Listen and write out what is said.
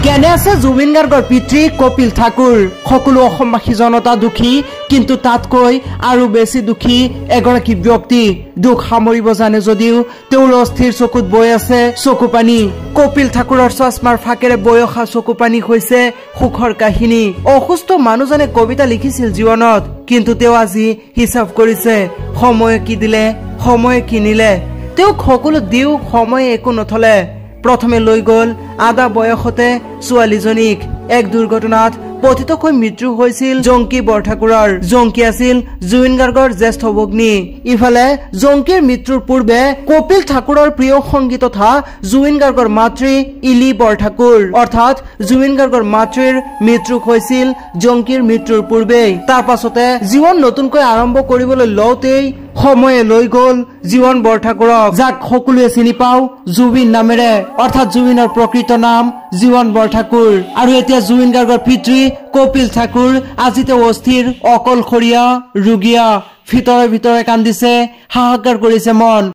জ্ঞানে আছে জুবিন গাৰ্গৰ পিতৃ কপিল ঠাকুৰ সকলো অসমবাসী জনতা দুখী কিন্তু তাতকৈ আৰু বেছি দুখী এগৰাকী ব্যক্তি দুখ সামৰিব জানে যদিও তেওঁৰ অস্থিৰ চকুত বৈ আছে চকুপানী কপিল ঠাকুৰৰ চশমাৰ ফাকেৰে বৈ অহা চকুপানী হৈছে সুখৰ কাহিনী অসুস্থ মানুহজনে কবিতা লিখিছিল জীৱনত কিন্তু তেওঁ আজি হিচাপ কৰিছে সময় কি দিলে সময় কিনিলে তেওঁ সকলো দিও সময় একো নথলে প্ৰথমে লৈ গল আধা বয়সতে ছোৱালীজনীক এক দুৰ্ঘটনাত পতিতকৈ মৃত্যু হৈছিল জংকি বৰঠাকুৰৰ জংকি আছিল জুবিন গাৰ্গৰ জ্যেষ্ঠ ভগ্নী ইফালে জংকিৰ মৃত্যুৰ পূৰ্বে কপিল ঠাকুৰৰ প্ৰিয় সংগী তথা জুবিন গাৰ্গৰ মাতৃ ইলি বৰঠাকুৰ অৰ্থাৎ জুবিন গাৰ্গৰ মাতৃৰ মৃত্যু হৈছিল জংকিৰ মৃত্যুৰ পূৰ্বে তাৰ পাছতে জীৱন নতুনকৈ আৰম্ভ কৰিবলৈ লওঁতেই সময়ে লৈ গল জীৱন বৰঠাকুৰক যাক সকলোৱে চিনি পাও জুবিন নামেৰে অৰ্থাৎ জুবিনৰ প্ৰকৃত নাম জীৱন বৰঠাকুৰ আৰু এতিয়া জুবিন গাৰ্গৰ পিতৃ কপিল ঠাকুৰ আজি তেওঁ অস্থিৰ অকলশৰীয়া ৰোগীয়া ভিতৰে ভিতৰে কান্দিছে হাহাকাৰ কৰিছে মন